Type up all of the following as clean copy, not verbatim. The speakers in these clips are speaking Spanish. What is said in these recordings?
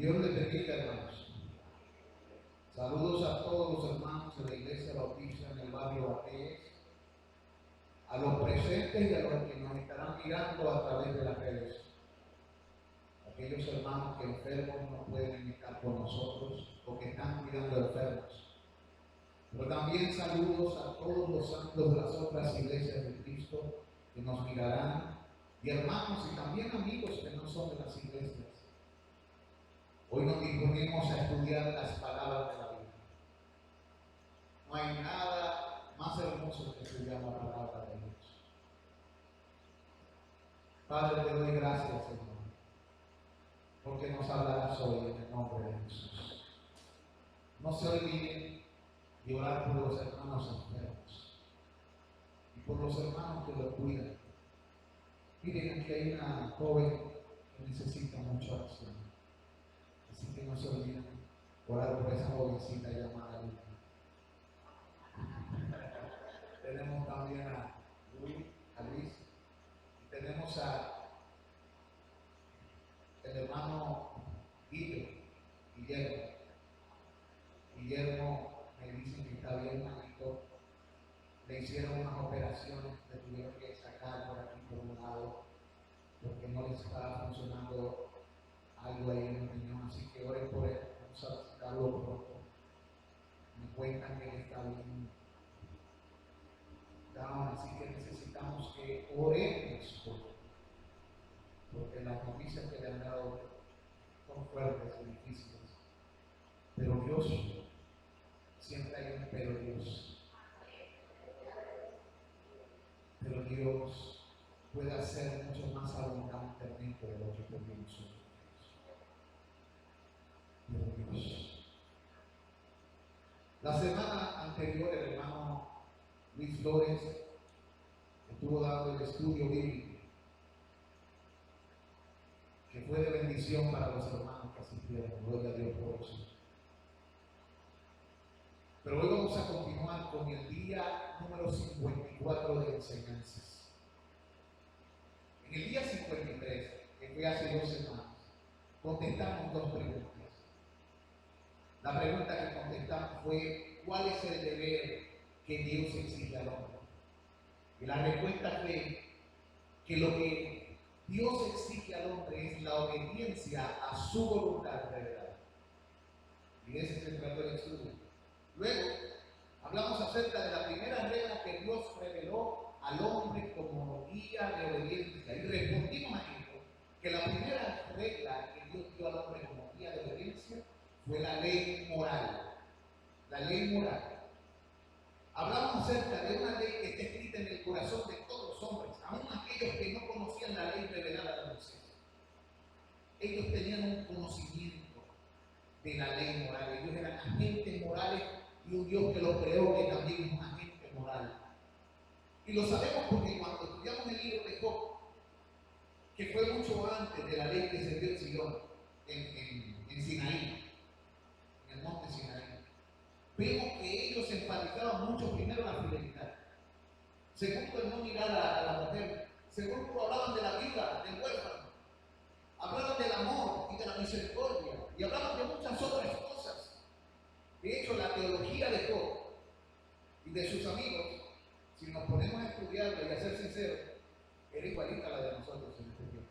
Dios les bendiga, hermanos. Saludos a todos los hermanos de la Iglesia Bautista en el barrio Bates, a los presentes y a los que nos estarán mirando a través de las redes. Aquellos hermanos que enfermos no pueden estar con nosotros o que están cuidando enfermos. Pero también saludos a todos los santos de las otras iglesias de Cristo que nos mirarán, y hermanos y también amigos que no son de las iglesias. Hoy nos disponemos a estudiar las palabras de la Biblia. No hay nada más hermoso que estudiar la palabra de Dios. Padre, te doy gracias, Señor, porque nos hablarás hoy en el nombre de Jesús. No se olviden de orar por los hermanos enfermos y por los hermanos que los cuidan. Miren que hay una joven que necesita mucha acción. Así que no se olviden orar por esa jovencita llamada Luca. Tenemos también a Luis, y tenemos a el hermano Guillermo me dicen que está bien malito. Le hicieron unas operaciones, le tuvieron que sacar por aquí por un lado porque no les estaba funcionando algo ahí en el riñón, así que oren por él, vamos a sacarlo pronto. Me cuentan que él está bien down, así que necesitamos que oremos porque las noticias que le han dado son fuertes y difíciles, pero Dios, siempre hay un pero Dios puede hacer mucho más abundantemente de lo que pedimos nosotros. Dios. La semana anterior el hermano Luis Flores estuvo dando el estudio bíblico que fue de bendición para los hermanos que asistieron. Gloria a Dios por eso. Pero hoy vamos a continuar con el día número 54 de enseñanzas. En el día 53, que fue hace 2 semanas, contestamos 2 preguntas. La pregunta que contestamos fue: ¿cuál es el deber que Dios exige al hombre? Y la respuesta fue que lo que Dios exige al hombre es la obediencia a su voluntad revelada. Y de ese se trató el estudio. Luego, hablamos acerca de la primera regla que Dios reveló al hombre como guía de obediencia. Y respondimos a esto, que la primera regla que Dios dio al hombre como guía de obediencia fue la ley moral. La ley moral. Hablamos acerca de una ley que está escrita en el corazón de todos los hombres, aun aquellos que no conocían la ley revelada de Moisés. Ellos tenían un conocimiento de la ley moral. Ellos eran agentes morales y un Dios que los creó que también es un agente moral. Y lo sabemos porque cuando estudiamos el libro de Job, que fue mucho antes de la ley que se dio en Sion, en Sinaí, en el monte Sinaí, vemos que ellos enfatizaban mucho primero la fidelidad, segundo el no mirar a la mujer, segundo hablaban de la vida, del huérfano, hablaban del amor y de la misericordia, y hablaban de muchas otras cosas. De hecho, la teología de Job y de sus amigos, si nos ponemos a estudiarla y a ser sinceros, era igualita a la de nosotros en este tiempo.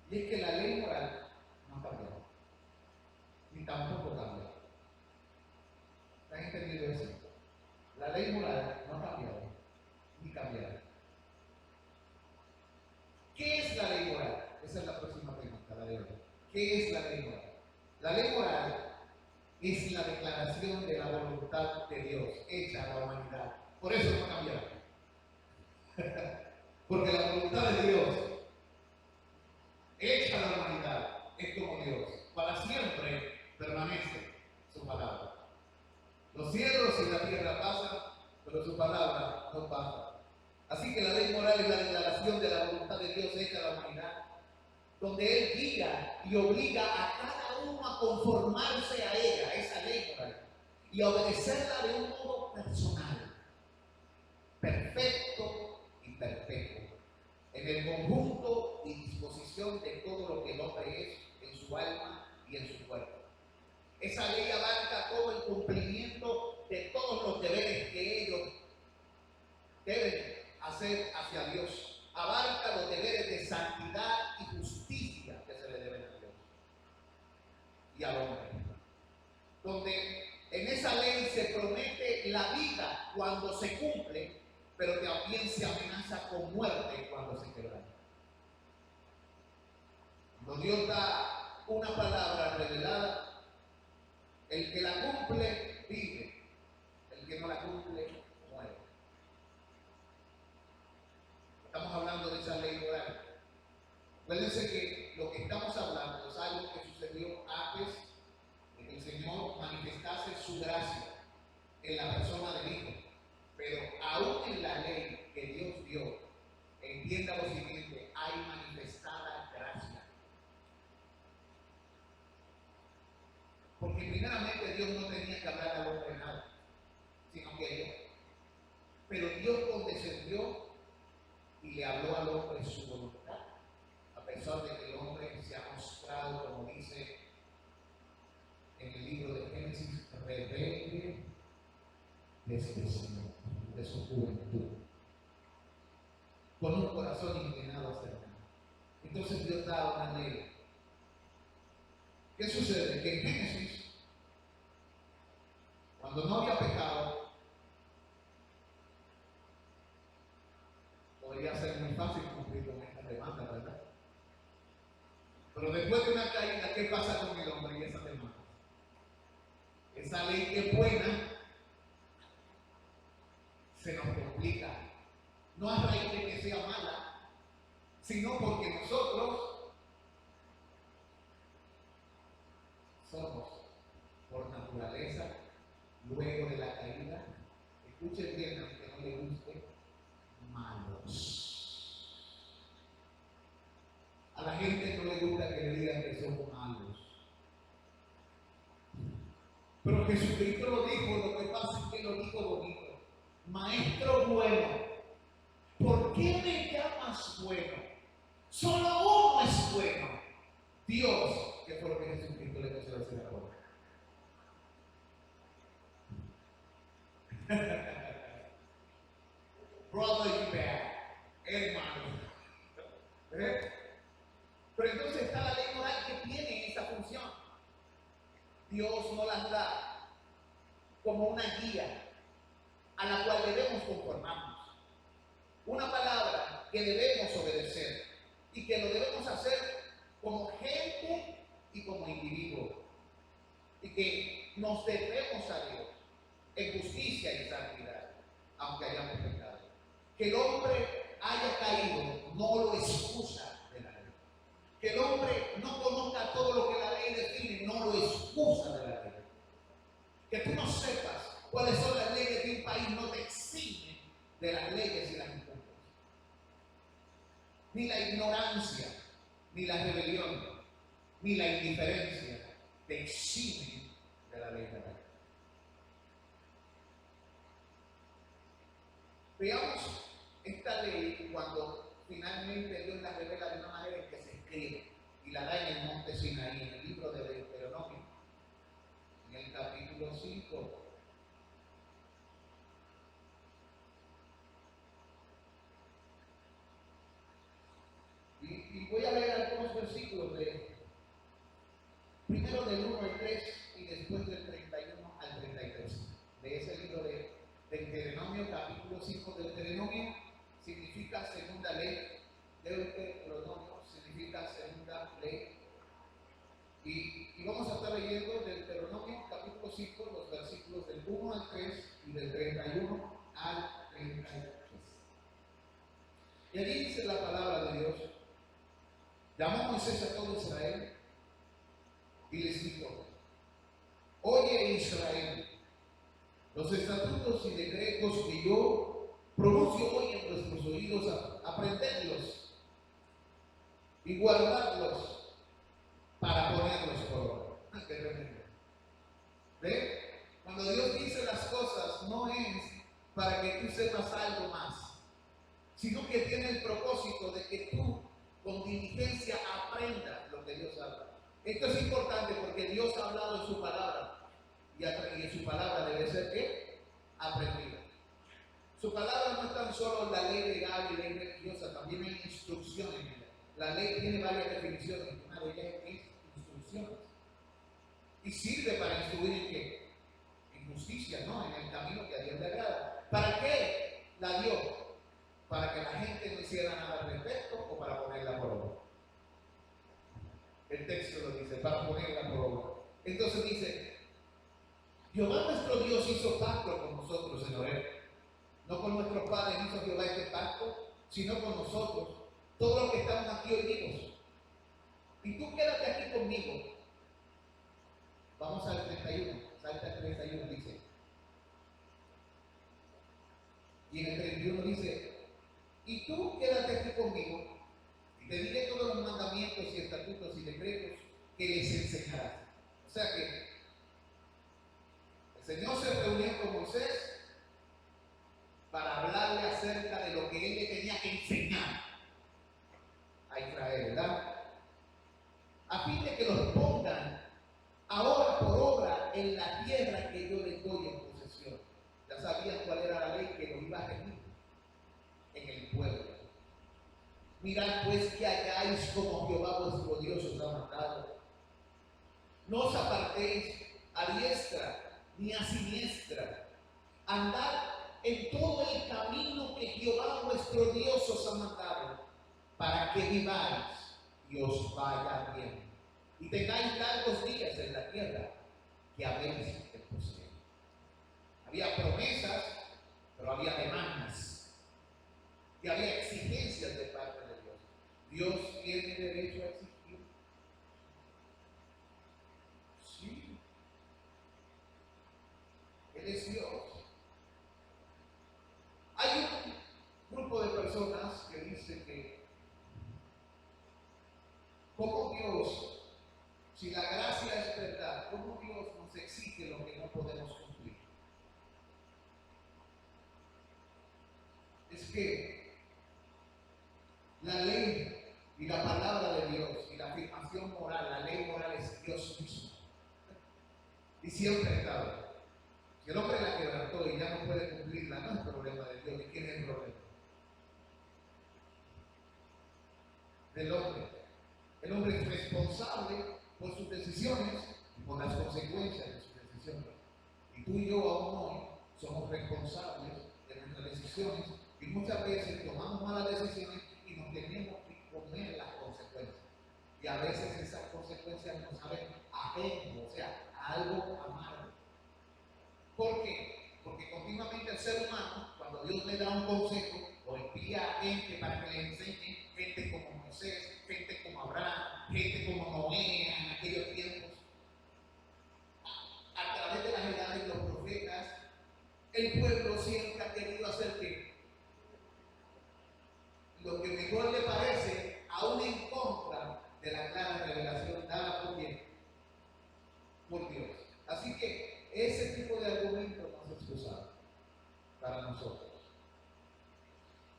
Y es que la ley moral no ha cambiado, ni tampoco cambió. ¿Han entendido eso? La ley moral no ha cambiado, ni cambiará. ¿Qué es la ley moral? Esa es la próxima pregunta, la de hoy. ¿Qué es la ley moral? La ley moral es la declaración de la voluntad de Dios hecha a la humanidad. Por eso no ha cambiado. Porque la voluntad de Dios hecha a la humanidad es como Dios. Para siempre permanece su palabra. Los cielos y la tierra pasan, pero su palabra no pasa. Así que la ley moral es la declaración de la voluntad de Dios hecha a la humanidad, donde Él guía y obliga a cada uno a conformarse a ella, a esa ley moral, y a obedecerla de un modo personal, perfecto y perpetuo, en el conjunto y disposición de todo lo que el hombre es en su alma y en su cuerpo. Esa ley abarca todo el cumplimiento de todos los deberes que ellos deben hacer hacia Dios. Abarca los deberes de santidad y justicia que se le deben a Dios y al hombre. Donde en esa ley se promete la vida cuando se cumple, pero también se amenaza con muerte cuando se quebranta. Cuando Dios da una palabra revelada, el que la cumple vive, el que no la cumple muere. Estamos hablando de esa ley moral. Acuérdense que lo que estamos hablando es algo que sucedió antes de que el Señor manifestase su gracia en la persona del Hijo. Pero aún en la ley que Dios dio, entienda lo siguiente: hay manifestada gracia. Porque primeramente Dios no tenía que hablar al hombre nada, sino que Dios. Pero Dios condescendió y le habló al hombre su voluntad, a pesar de que el hombre se ha mostrado, como dice en el libro de Génesis, rebelde de su juventud, con un corazón inclinado hacia Dios. Entonces Dios da una ley. ¿Qué sucede? Que en Génesis, cuando no había pecado, podría ser muy fácil cumplir con esta demanda, ¿verdad? Pero después de una caída, ¿qué pasa con el hombre y esa demanda? Esa ley que es buena se nos complica. No a raíz de que sea mala, sino porque nosotros somos, por naturaleza, luego de la caída, escuchen bien, aunque no le guste, malos. A la gente no le gusta que le digan que somos malos. Pero Jesucristo lo dijo, lo que pasa es que lo dijo bonito. Maestro bueno, ¿por qué me llamas bueno? Solo uno es bueno, Dios, que fue lo que Jesucristo le puso a decir a Juan. Brother, you bad, hermano. Pero entonces está la ley moral que tiene esa función. Dios nos las da como una guía a la cual debemos conformarnos. Una palabra que debemos obedecer y que lo debemos hacer como gente y como individuo. Y que nos debemos a Dios en justicia y santidad, aunque hayamos pecado. Que el hombre haya caído no lo excusa de la ley. Que el hombre no conozca todo lo que la ley define no lo excusa de la ley. Que tú no sepas cuáles son las leyes de un país no te eximen de las leyes y las incumples. Ni la ignorancia, ni la rebelión, ni la indiferencia te eximen de la ley de la ley. Veamos esta ley cuando finalmente Dios la revela de una manera en que se escribe y la da en el monte Sinaí, en el libro de Deuteronomio, en el capítulo 5. Y voy a leer algunos versículos primero del 1 al 3 y después del 31 al 33. De ese libro de Deuteronomio, capítulo 5. Deuteronomio significa segunda ley. Deuteronomio significa segunda ley. Y vamos a estar leyendo Deuteronomio, capítulo 5, los versículos del 1 al 3 y del 31 al 33. Y allí dice la palabra de Dios. Llamó Moisés a todo Israel y les dijo: Oye Israel, los estatutos y decretos que yo pronuncio hoy en vuestros oídos, aprendedlos y guardarlos para ponerlos por obra. ¡Qué tremendo! ¿Ve? Cuando Dios dice las cosas, no es para que tú sepas algo más, sino que tiene el propósito de que tú con diligencia aprendas lo que Dios habla. Esto es importante porque Dios ha hablado en su palabra y en su palabra debe ser ¿qué? Aprendida. Su palabra no es tan solo la ley legal y ley religiosa, también hay instrucciones en ella. La ley tiene varias definiciones, una de ellas es instrucciones. Y sirve para instruir en qué? En justicia, ¿no? En el camino que a Dios le agrada. ¿Para qué la dio? Para que la gente no hiciera nada al respecto o para ponerla por obra. El texto lo dice, para ponerla por obra. Entonces dice, Jehová nuestro Dios hizo pacto con nosotros en Horeb. No con nuestros padres hizo Jehová este pacto, sino con nosotros, todos los que estamos aquí hoy vivos. Y tú quédate aquí conmigo. Vamos al 31, salta el 31, dice. Y en el 31 dice, y tú quédate aquí conmigo, y te diré todos los mandamientos y estatutos y decretos que les enseñarás. O sea que el Señor se reunió con Moisés para hablarle acerca de lo que él le tenía que enseñar a Israel, ¿verdad? A fin de que los pongan ahora por obra en la tierra que yo les doy en posesión. Ya sabían cuál era la ley que los iba a regir en el pueblo. Mirad pues que hagáis como Jehová vuestro Dios os ha mandado. No os apartéis a diestra ni a siniestra. Andad en todo el camino que Jehová vuestro Dios os ha mandado, para que viváis y os vaya bien, y tengáis largos días en la tierra que habéis de poseer. Había promesas, pero había demandas, y había exigencias de parte de Dios. Dios tiene derecho a exigir. Sí, Él es Dios. Hay un grupo de personas que dice que ¿cómo Dios, si la gracia es verdad, cómo Dios nos exige lo que no podemos cumplir? Es que la ley y la palabra de Dios y la afirmación moral, la ley moral es Dios mismo. Y siempre ha estado. Si el hombre la quebrantó y ya no puede cumplirla, no es problema de Dios. ¿De quién es el problema? Del hombre. El hombre es responsable por sus decisiones y por las consecuencias de sus decisiones. Y tú y yo aún hoy somos responsables de nuestras decisiones y muchas veces tomamos malas decisiones y nos tenemos que comer las consecuencias. Y a veces esas consecuencias nos saben a ajenjo, o sea, a algo amargo. ¿Por qué? Porque continuamente el ser humano, cuando Dios le da un consejo o envía a gente para que le enseñe, gente como Moisés, gente como Abraham, gente como Noé en aquellos tiempos, a través de las edades de los profetas, el pueblo siempre ha querido hacer que lo que mejor le parece, aún en contra de la clara revelación dada por Dios. Así que ese tipo de argumento no es excusable para nosotros.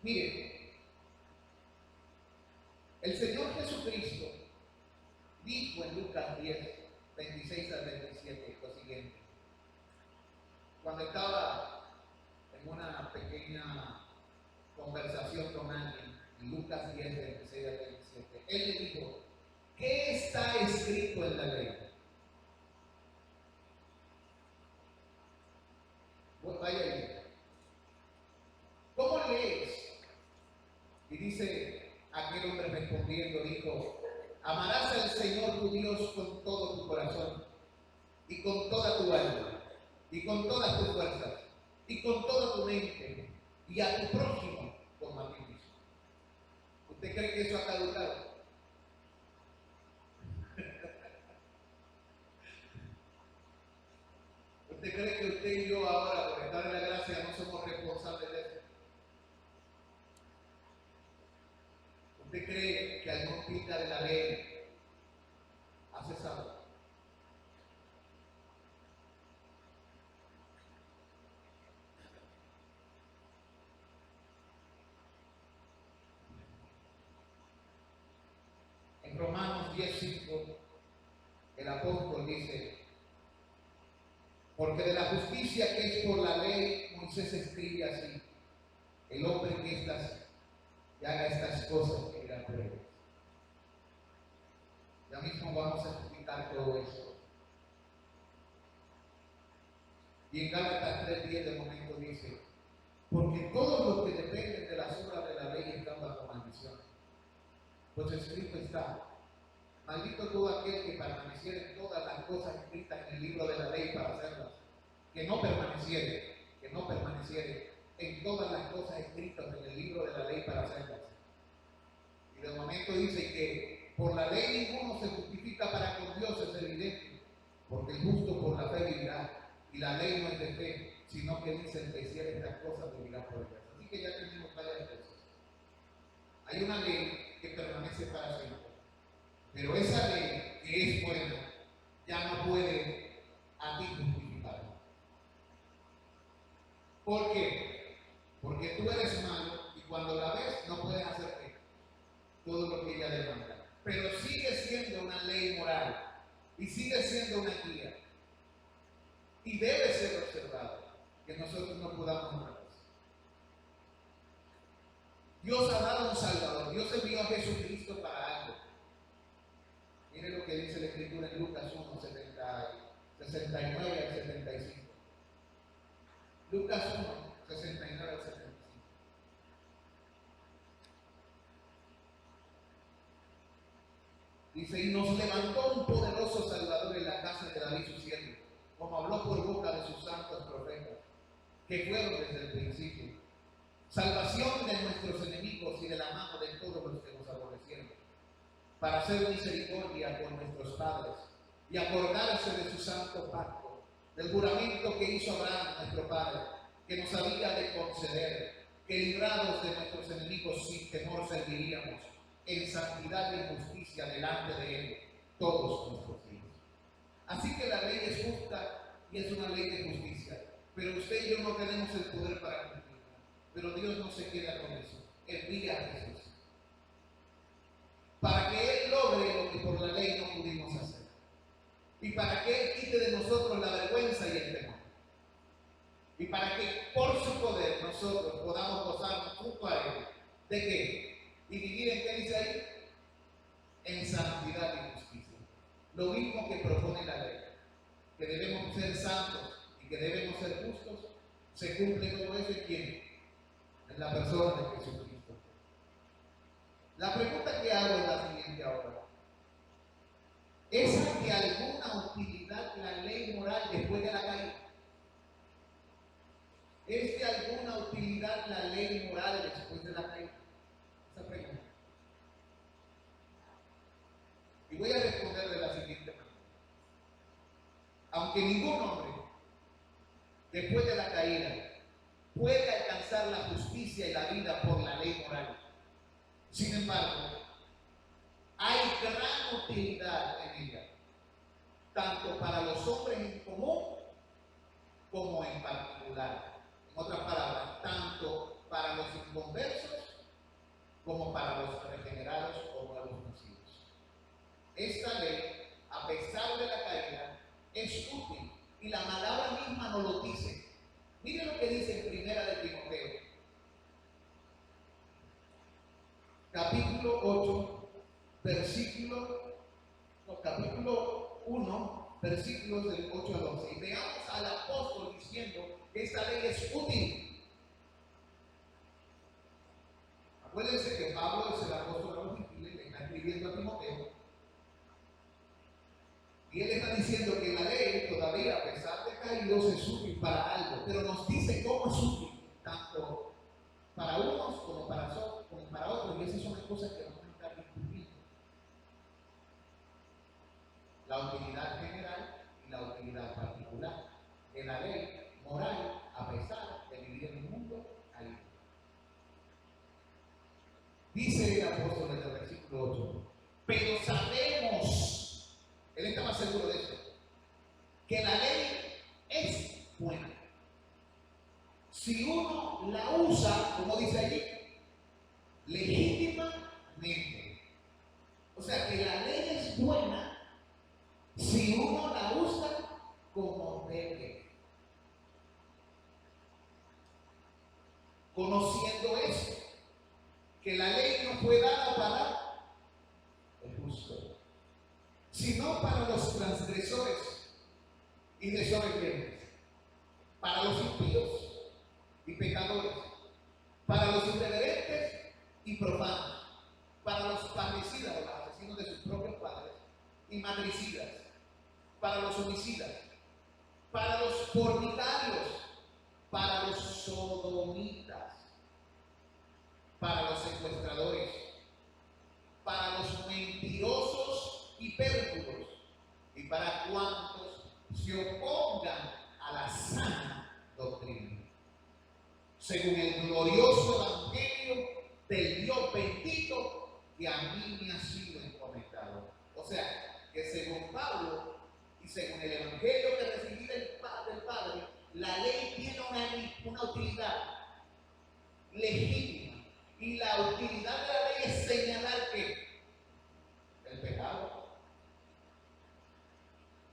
Miren, el Señor Jesucristo dijo en Lucas 10, 26 al 27 lo siguiente. Cuando estaba en una pequeña conversación con alguien, en Lucas 10, 26 al 27, él le dijo, ¿qué está escrito en la ley? Pues vaya ahí. ¿Cómo lees? Y dice aquel hombre respondiendo, dijo, amarás al Señor tu Dios con todo tu corazón, y con toda tu alma, y con todas tus fuerzas, y con toda tu mente, y a tu prójimo como a ti mismo. ¿Usted cree que eso ha caducado? ¿Usted cree que usted y yo ahora, por estar en la gracia, no somos responsables de eso? ¿Usted cree que algún pinta de la ley ha cesado? En Romanos 10:5 el apóstol dice, porque de la justicia que es por la ley, Moisés escribe así, el hombre que haga estas cosas que irá por él. Ya mismo vamos a explicar todo eso. Y en Gálatas 3:10 de momento dice, porque todos los que dependen de las obras de la ley están bajo maldición. Pues escrito está, maldito todo aquel que permaneciere en todas las cosas escritas en el libro de la ley para hacerlas, que no permaneciere en todas las cosas escritas en el libro de la ley para hacerlas. Y de momento dice que por la ley ninguno se justifica para con Dios, es evidente, porque el justo por la fe vivirá. Y la ley no es de fe, sino que dice el que hiciera estas cosas vivirá por ellas. Así que ya tenemos varias cosas. Hay una ley que permanece para siempre, pero esa ley que es buena ya no puede a ti justificar. ¿Por qué? Porque tú eres malo y cuando la ves no puedes hacer todo lo que ella demanda. Pero sigue siendo una ley moral y sigue siendo una guía. Y debe ser observado que nosotros no podamos matar. Dios ha dado un Salvador. Dios envió a Jesucristo para algo. Mire lo que dice la Escritura en Lucas 1, 69 al 75. Lucas 1, 69 al 75. Dice, y nos levantó un poderoso Salvador en la casa de David su siervo, como habló por boca de sus santos profetas, que fueron desde el principio. Salvación de nuestros enemigos y de la mano de todos los que nos aborrecieron, para hacer misericordia con nuestros padres y acordarse de su santo pacto, del juramento que hizo Abraham, nuestro padre, que nos había de conceder, que librados de nuestros enemigos sin temor serviríamos en santidad y en justicia delante de Él todos nuestros días. Así que la ley es justa y es una ley de justicia, pero usted y yo no tenemos el poder para cumplirla. Pero Dios no se queda con eso. Envía a Jesús para que Él logre lo que por la ley no pudimos hacer y para que Él quite de nosotros la vergüenza y el temor y para que por su poder nosotros podamos gozarnos junto a Él. ¿De qué? Y vivir en qué dice ahí, en santidad y justicia. Lo mismo que propone la ley, que debemos ser santos y que debemos ser justos, se cumple todo eso en quién, en la persona de Jesucristo. La pregunta que hago es la siguiente ahora: ¿es de alguna utilidad la ley moral después de la caída? ¿Es de alguna utilidad la ley moral después de la caída? Esa pregunta. Y voy a responder de la siguiente manera. Aunque ningún hombre, después de la caída, puede alcanzar la justicia y la vida por la ley moral, sin embargo, hay gran utilidad en ella, tanto para los hombres en común como en particular. En otras palabras, tanto para los inconversos como para los regenerados o nuevos nacidos. Esta ley, a pesar de la caída, es útil y la palabra misma nos lo dice. Mire lo que dice en Primera de Timoteo, capítulo 1, versículos del 8 al 11. Y veamos al apóstol diciendo que esta ley es útil. Acuérdense que Pablo es el apóstol a los gentiles, le está escribiendo a Timoteo, y él está diciendo que la ley todavía, a pesar de caídos, es útil para algo, pero nos dice cómo es útil, tanto para unos como para otros, y esas son las cosas que vamos a estar discutiendo. La utilidad general y la utilidad particular de la ley moral, a pesar de vivir en un mundo caído. Dice el apóstol en el versículo 8, pero sabemos, él estaba seguro de eso, que la ley es buena si uno la usa, como dice allí, legítimamente. O sea que la ley es buena si uno la usa como debe. Conociendo eso, que la ley no fue dada para el justo, sino para los transgresores y desobedientes, para los impíos y pecadores, para los irreverentes y profanos, para los parricidas o los asesinos de sus propios padres y madricidas, para los homicidas, para los fornicarios, para los sodomitas, para los secuestradores, para los mentirosos y pérfidos, y para cuantos se opongan a la sana doctrina, según el glorioso evangelio del Dios bendito que a mí me ha sido encomendado. O sea, que según Pablo y según el evangelio que recibí del Padre, la ley tiene una utilidad legítima. Y la utilidad de la ley es señalar que el pecado.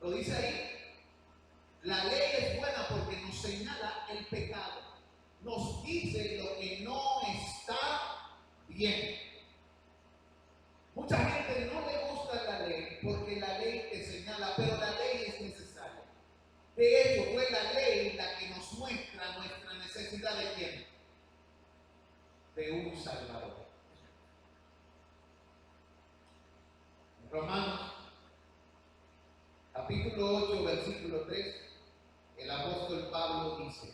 Lo dice ahí. La ley es buena porque nos señala el pecado. Nos dice lo que no está bien. Mucha gente no le gusta la ley porque la ley te señala, pero la ley es necesaria. De hecho, fue la ley la que nos muestra nuestra necesidad de quién? De un Salvador. Romanos, capítulo 8, versículo 3, el apóstol Pablo dice: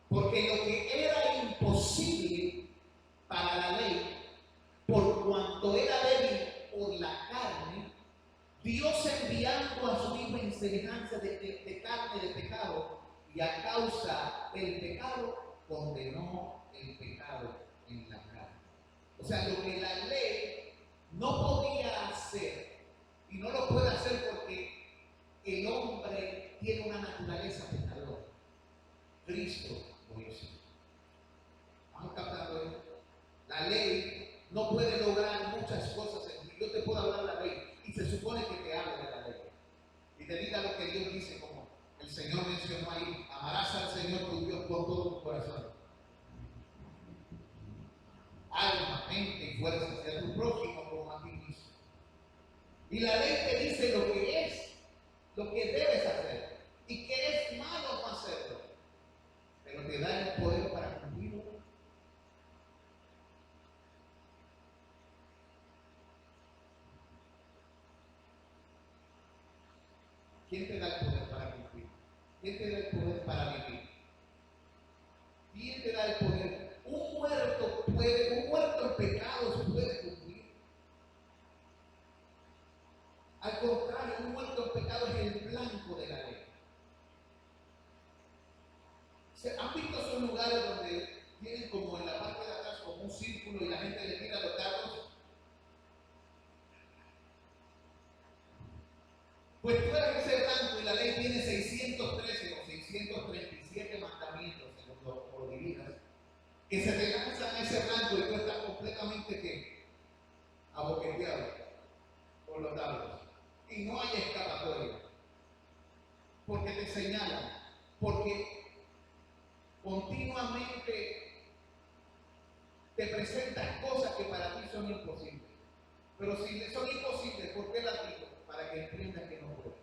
porque lo que era imposible para la ley, por cuanto era débil por la carne, Dios enviando a su Hijo en semejanza de carne de pecado, y a causa del pecado condenó el pecado en la carne. O sea, lo que la ley no podía hacer, y no lo puede hacer porque el hombre tiene una naturaleza pecadora, Cristo lo hizo. ¿Vamos captando esto? La ley no puede lograr muchas cosas en ti. Yo te puedo hablar de la ley y se supone que te hable de la ley y te diga lo que Dios dice, como el Señor mencionó ahí: amarás al Señor tu Dios con todo tu corazón, alma, mente y fuerza, y a tu prójimo como a ti mismo. Y la ley te dice lo que es, lo que debes hacer y que es malo no hacerlo, pero te da el poder para cumplirlo. ¿Quién te da el poder para cumplir? ¿Quién te da el poder para vivir? ¿Quién te da el poder? Un muerto en pecados puede cumplir. Al contrario, un muerto en pecado es el blanco de la ley. ¿Han visto esos lugares donde tienen como en la parte de atrás como un círculo y la gente le tira los dardos? Pues tú eres ese blanco y la ley tiene 613 o 637 mandamientos, según lo dividas, que se te lanzan a ese blanco y tú estás completamente ¿qué? Aboqueteado por los dardos. Y no hay escapatoria. Porque te señalan, porque continuamente te presentan cosas que para ti son imposibles. Pero si son imposibles, ¿por qué las digo? Para que entiendas que no puedes.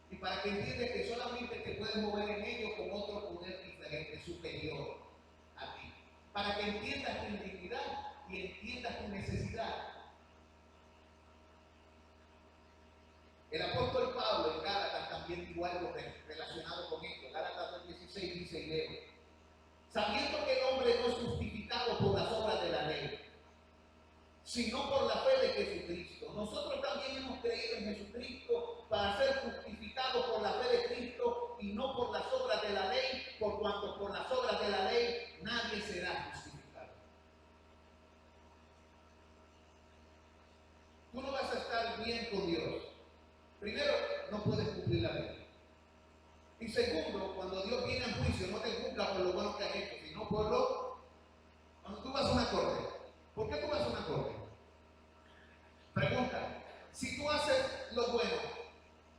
Y para que entiendas que solamente te puedes mover en ellos con otro poder diferente, superior a ti. Para que entiendas tu indignidad y entiendas tu necesidad. El apóstol Pablo en Gálatas también dijo algo relacionado con esto. Gálatas 2:16 dice y leo: sabiendo que el hombre no es justificado por las obras de la ley, sino por la fe de Jesucristo. Nosotros también hemos creído en Jesucristo para ser justificados por la fe de Cristo y no por las obras de la ley, por cuanto por las obras de la ley nadie será justificado. Tú no vas a estar bien con Dios. Primero, no puedes cumplir la ley. Y segundo, cuando Dios viene a juicio, no te juzga por lo bueno que has hecho, sino por lo... Cuando tú vas a una corte, ¿por qué tú vas a una corte? Pregunta: si tú haces lo bueno,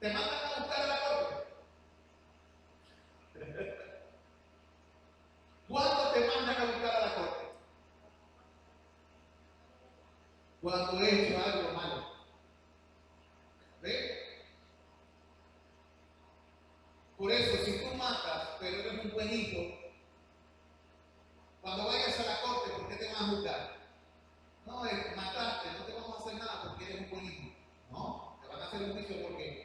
Te mandan a buscar a la corte. ¿Cuándo te mandan a buscar a la corte? Cuando he hecho algo malo. ¿Ve? Por eso, si tú matas, pero eres un buen hijo, cuando vayas a la corte, ¿por qué te van a juzgar? No, mataste, no te vamos a hacer nada porque eres un buen hijo. No, te van a hacer un juicio porque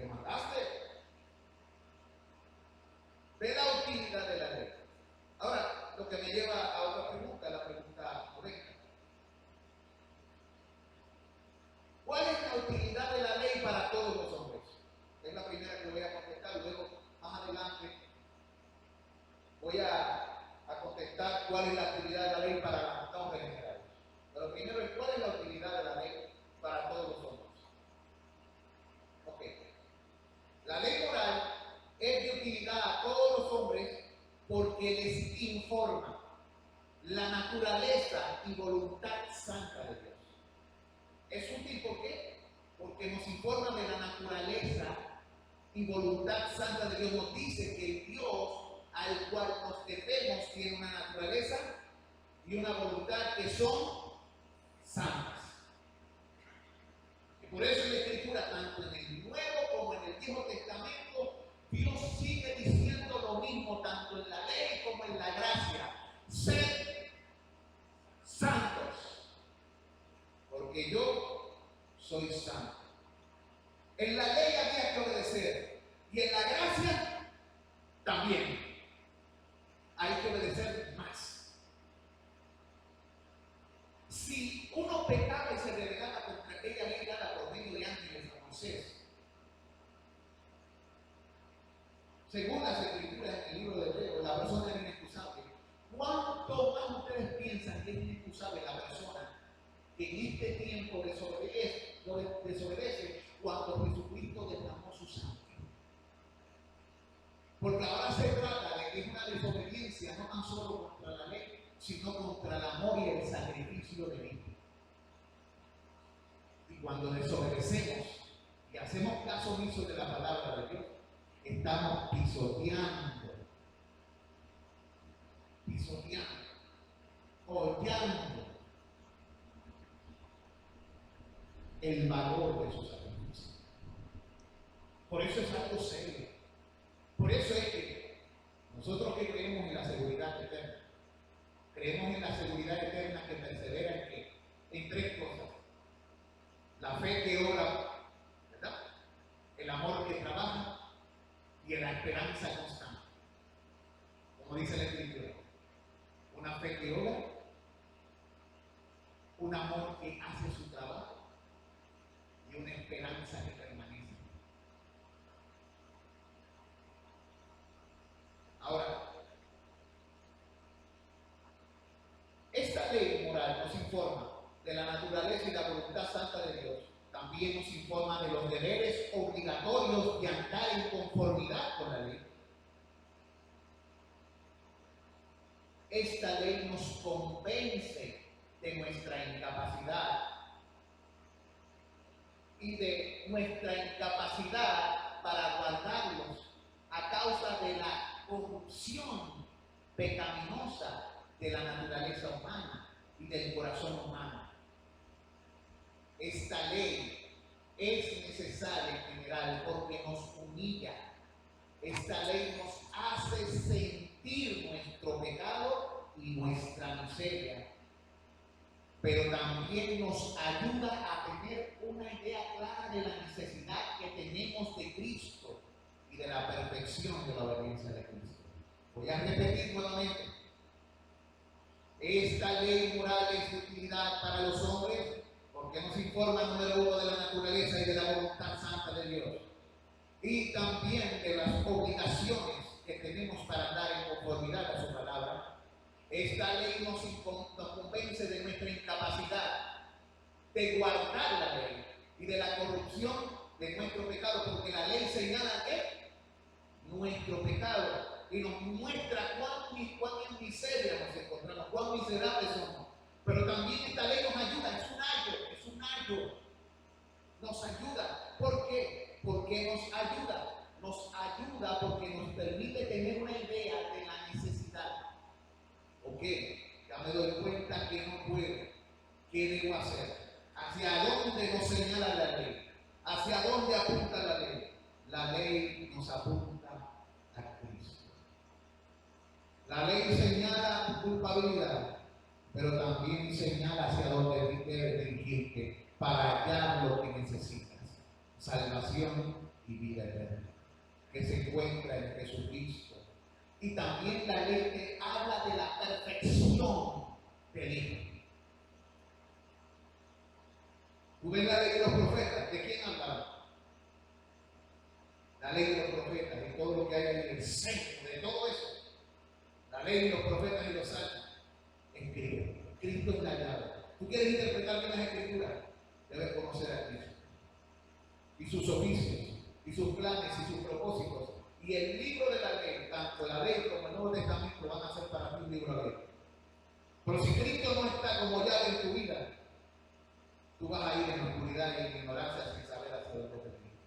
mataste. Ve la utilidad de la ley. Ahora, lo que me lleva a otra pregunta, la pregunta correcta. ¿Cuál es la utilidad de la ley para todos los hombres? Es la primera que voy a contestar, luego más adelante voy a contestar cuál es la utilidad de la ley para los hombres en general. Pero primero es cuál es la utilidad de la ley para todos los hombres. Ok. La ley moral es de utilidad a todos los hombres porque les informa la naturaleza y voluntad santa de Dios. ¿Es útil por qué? Porque nos informa de la naturaleza y voluntad santa de Dios. Nos dice que el Dios al cual nos debemos tiene una naturaleza y una voluntad que son santas. Y por eso en la Escritura, tanto en el Nuevo como en el Viejo Testamento, Dios sigue diciendo lo mismo, tanto en la ley como en la gracia. Sed santos, porque yo soy santo. En la ley había que obedecer, y en la gracia también hay que obedecer más. Si uno pecaba y se rebelaba contra aquella ley dada por medio de ángeles a Moisés, según las Escrituras en el libro de Hebreo, la persona es inexcusable. ¿Cuánto más ustedes piensan que es inexcusable la persona que en este tiempo desobedece cuando Jesucristo derramó su sangre? Porque ahora se trata de que es una desobediencia no tan solo contra la ley, sino contra el amor y el sacrificio de Cristo. Y cuando desobedecemos y hacemos caso omiso de la palabra de Dios, estamos hollando el valor de su sacrificio. Por eso es algo serio. Por eso es que nosotros que creemos en la seguridad eterna, creemos en la seguridad eterna que persevera en qué? En tres cosas. La fe que obra, ¿verdad? El amor que trabaja y la esperanza constante. Como dice la Escritura, una fe que obra, un amor que hace su trabajo y una esperanza que permanece. Ahora, esta ley moral nos informa de la naturaleza y la voluntad santa de Dios. También nos informa de los deberes obligatorios de andar en conformidad con la ley. Esta ley nos convence de nuestra incapacidad y de nuestra incapacidad para guardarlos a causa de la corrupción pecaminosa de la naturaleza humana y del corazón humano. Esta ley es necesaria en general porque nos humilla. Esta ley nos hace sentir nuestro pecado y nuestra miseria, pero también nos ayuda a tener una idea clara de la necesidad que tenemos de Cristo y de la perfección de la obediencia de Cristo. Voy a repetir nuevamente. Esta ley moral es de utilidad para los hombres porque nos informa, número uno, de la naturaleza y de la voluntad santa de Dios, y también de las obligaciones que tenemos para andar en conformidad a su palabra. Esta ley nos convence de nuestra incapacidad de guardar la ley y de la corrupción de nuestro pecado, porque la ley señala que nuestro pecado y nos muestra cuán en miseria nos encontramos, cuán miserables somos. Pero también esta ley nos ayuda, es un ayo, nos ayuda. ¿Por abunda porque nos permite tener una idea de la necesidad. Ok, ya me doy cuenta que no puedo. ¿Qué debo hacer? ¿Hacia dónde nos señala la ley? ¿Hacia dónde apunta la ley? La ley nos apunta a Cristo. La ley señala tu culpabilidad, pero también señala hacia dónde debes dirigirte para hallar lo que necesitas: salvación y vida eterna, que se encuentra en Jesucristo. Y también la ley te habla de la perfección del Hijo. Tú ves la ley de los profetas, ¿de quién hablaba? La ley de los profetas, de todo lo que hay en el centro de todo eso. La ley de los profetas y los salmos es Cristo. Cristo es la llave. ¿Tú quieres interpretar bien las escrituras? Debes conocer a Cristo y sus oficios, y sus planes, y sus propósitos. Y el libro de la ley, tanto la ley como el Nuevo Testamento, van a ser para ti un libro abierto. Pero si Cristo no está como llave en tu vida, tú vas a ir en oscuridad y en ignorancia sin saber hacia dónde te diriges.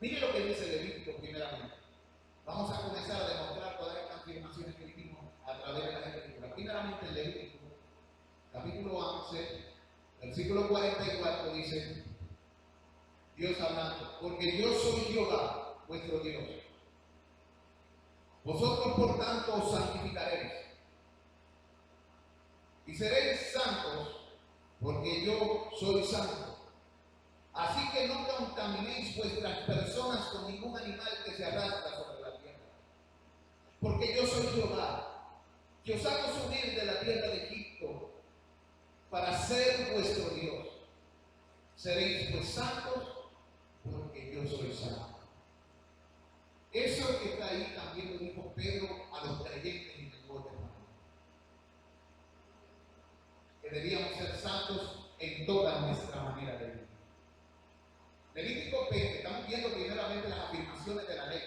Mire lo que dice Levítico primeramente. Vamos a comenzar a demostrar todas estas afirmaciones que vimos a través de las escrituras. Primeramente en Levítico, capítulo 11, versículo 44 dice Dios hablando: porque yo soy Jehová, vuestro Dios. Vosotros por tanto os santificaréis y seréis santos, porque yo soy santo. Así que no contaminéis vuestras personas con ningún animal que se arrastra sobre la tierra. Porque yo soy Jehová, que os hago subir de la tierra de Egipto para ser vuestro Dios. Seréis pues santos, porque yo soy santo. Eso que está ahí también lo dijo Pedro a los creyentes en el Nuevo Testamento, que debíamos ser santos en toda nuestra manera de vivir. Levítico 20, estamos viendo primeramente las afirmaciones de la ley,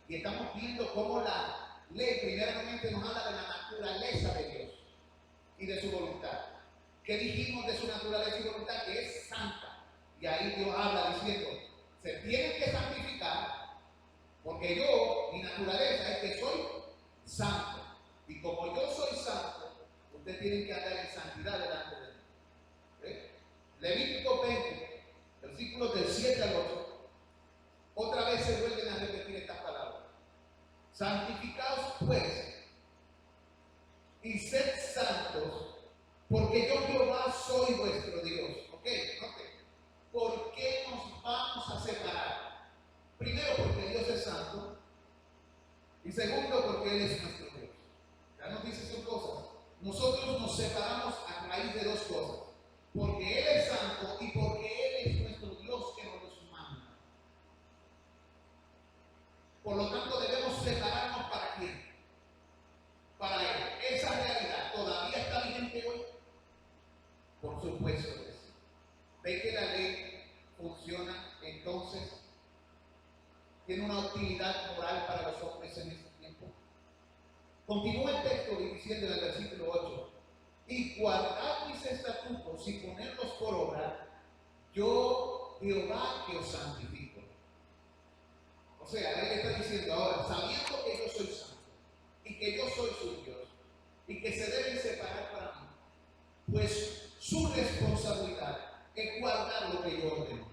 y estamos viendo cómo la ley primeramente nos habla de la naturaleza de Dios y de su voluntad. ¿Qué dijimos de su naturaleza y voluntad? Que es santa. Y ahí Dios habla diciendo: se tienen que santificar, porque yo, mi naturaleza es que soy santo. Y como yo soy santo, ustedes tienen que andar en santidad delante de mí. ¿Ve? Levítico 20, versículos del 7 al 8, otra vez se vuelven a repetir estas palabras: santificaos pues y sed santos, porque yo Jehová soy vuestro Dios. ¿Ok? ¿Por qué nos vamos a separar? Primero, porque Dios es santo, y segundo, porque Él es nuestro Dios. Ya nos dice sus cosas. Nosotros nos separamos a raíz de dos cosas: porque Él es santo y porque Él es nuestro Dios que nos manda. Por lo tanto, debemos separarnos ¿para quién? Para Él. Esa realidad todavía está vigente hoy. Por supuesto que sí. ¿Ve que la ley funciona entonces? Tiene una utilidad moral para los hombres en este tiempo. Continúa el texto diciendo en el versículo 8: y guardad mis estatutos y ponerlos por obra, yo Jehová que os santifico. O sea, él está diciendo ahora, sabiendo que yo soy santo y que yo soy su Dios y que se deben separar para mí, pues su responsabilidad es guardar lo que yo ordeno.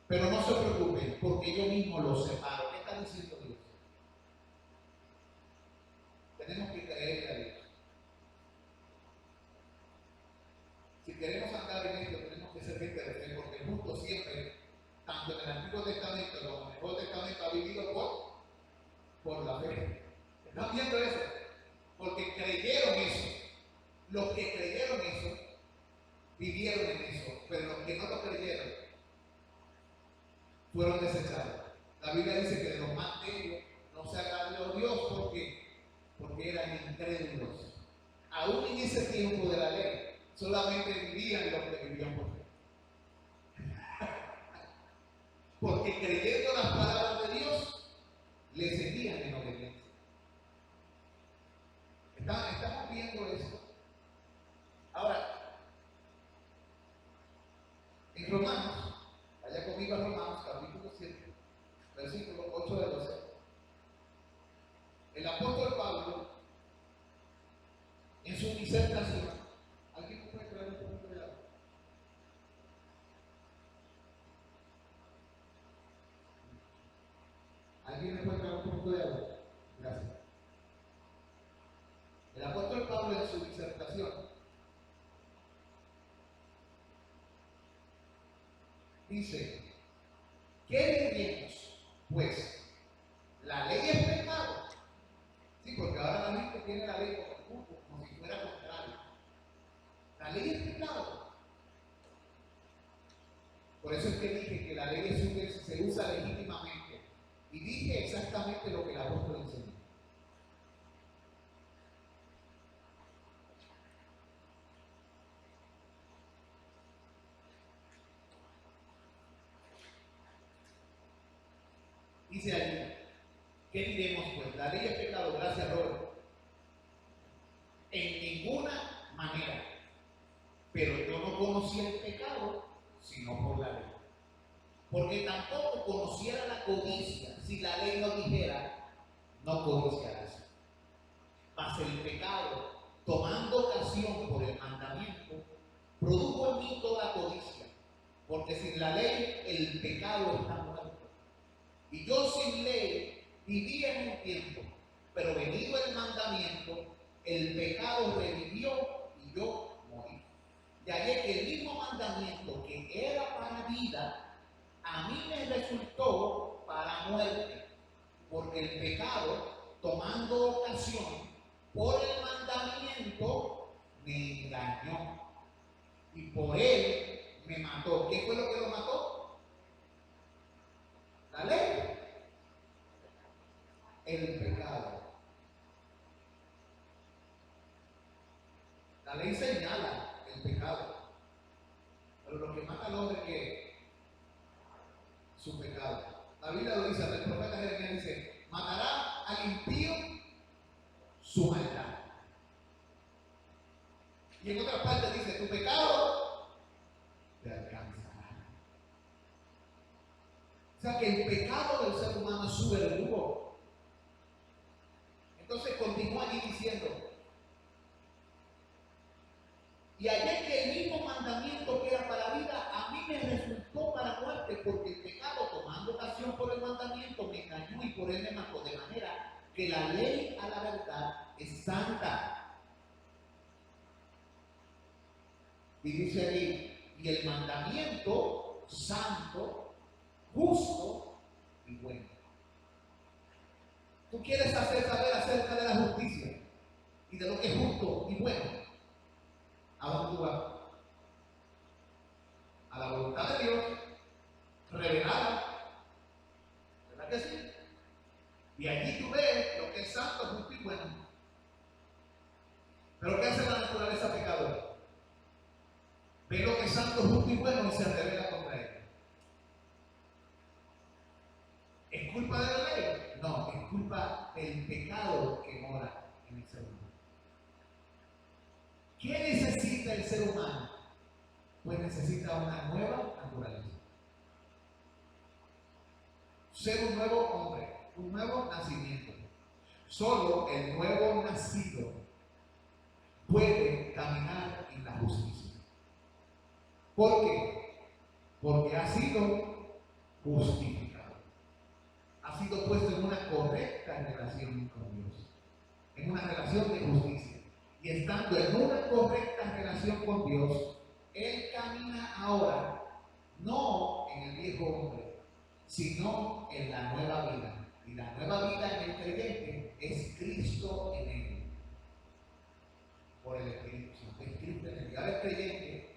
Pero no se preocupen, porque yo mismo los separo. ¿Qué está diciendo Dios? Tenemos que creerle a Dios. Si queremos andar en esto, tenemos que ser gente de fe, porque el justo siempre, tanto en el Antiguo Testamento como en el Nuevo Testamento, ha vivido por la fe. ¿Están viendo eso? Porque creyeron eso. Los que creyeron eso, vivieron en eso. Pero los que no lo creyeron, fueron desechados. La Biblia dice que de los más de ellos no se agradó Dios porque eran incrédulos. Aún en ese tiempo de la ley, solamente vivían los que vivían por fe. Porque creyendo las palabras de Dios, le seguían en obediencia. Estamos viendo esto. Ahora, en Romanos, vaya conmigo a Romanos capítulo 7, versículo 8 de 12. El apóstol Pablo, en su disertación, ¿alguien me puede traer un poquito de agua? ¿Alguien me puede traer un poquito de agua? Gracias. El apóstol Pablo, en su disertación, dice: ¿qué diremos? Pues, ¿la ley es pecado? Sí, porque ahora la gente tiene la ley como si fuera contrario. ¿La ley es pecado? Por eso es que dije que la ley se usa legítimamente. Y dije exactamente lo que el apóstol enseñó. Dice allí: ¿qué diremos pues? ¿La ley es pecado? Gracias, Robert. En ninguna manera. Pero yo no conocía el pecado sino por la ley. Porque tampoco conociera la codicia si la ley no dijera: no codiciarás. Mas el pecado, tomando ocasión por el mandamiento, produjo en mí toda codicia. Porque sin la ley el pecado está muerto. Y yo sin ley vivía en un tiempo, pero venido el mandamiento, el pecado revivió y yo morí. Y hallé que el mismo mandamiento que era para vida, a mí me resultó para muerte, porque el pecado, tomando ocasión por el mandamiento, me engañó y por él me mató. ¿Qué fue lo que lo mató? La ley. El pecado. La ley señala el pecado, pero lo que mata al hombre es su pecado. La Biblia lo dice, el profeta Jeremías dice: matará al impío su maldad. Y en otra parte dice: tu pecado te alcanzará. O sea que el pecado del ser humano es su verdugo. Entonces continúa allí diciendo: y hallé que el mismo mandamiento que era para vida, a mí me resultó para muerte, porque el pecado, tomando ocasión por el mandamiento, me engañó y por él me mató. De manera que la ley a la verdad es santa. Y dice ahí: y el mandamiento santo, justo y bueno. ¿Tú quieres hacer saber acerca de la justicia y de lo que es justo y bueno? ¿A dónde tú vas? A la voluntad de Dios revelada, ¿verdad que sí? Y allí tú ves lo que es santo, justo y bueno. Pero ¿qué hace la naturaleza pecadora? Ve lo que es santo, justo y bueno y se revela contra él. ¿Es culpa de la ley? No, es culpa del pecado que mora en el ser humano. ¿Qué necesita el ser humano? Pues necesita una nueva naturaleza. Ser un nuevo hombre, un nuevo nacimiento. Solo el nuevo nacido puede caminar en la justicia. ¿Por qué? Porque ha sido justificado. Ha sido puesto en una correcta relación con Dios. En una relación de justicia. Y estando en una correcta relación con Dios, él camina ahora no en el viejo hombre, sino en la nueva vida. Y la nueva vida en el creyente es Cristo en él, por el Espíritu Santo. Es Cristo en él. Y ahora el creyente,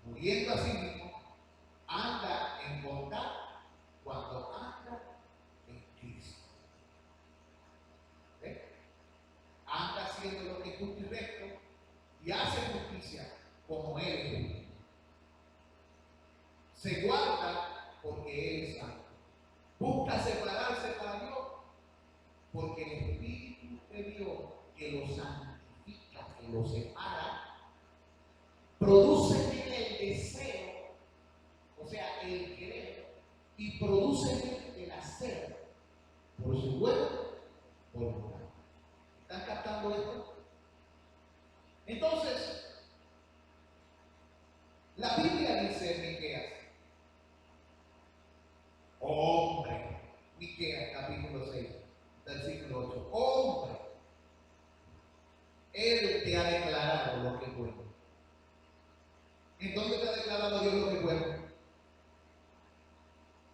muriendo a sí mismo, anda en bondad cuando anda en Cristo. ¿Ve? Anda haciendo lo que es justo y recto y hace justicia como Él es justo. Se guarda porque Él es santo. Busca separarse para Dios porque el Espíritu de Dios que lo santifica, que lo separa, produce en él el deseo, o sea, el querer, y produce en él el nacer por su buena voluntad. ¿Están captando esto? Entonces, la Biblia dice en Miqueas, hombre, Miqueas capítulo 6, versículo 8, hombre, Él te ha declarado lo que es bueno. ¿En dónde te ha declarado Dios lo que es bueno?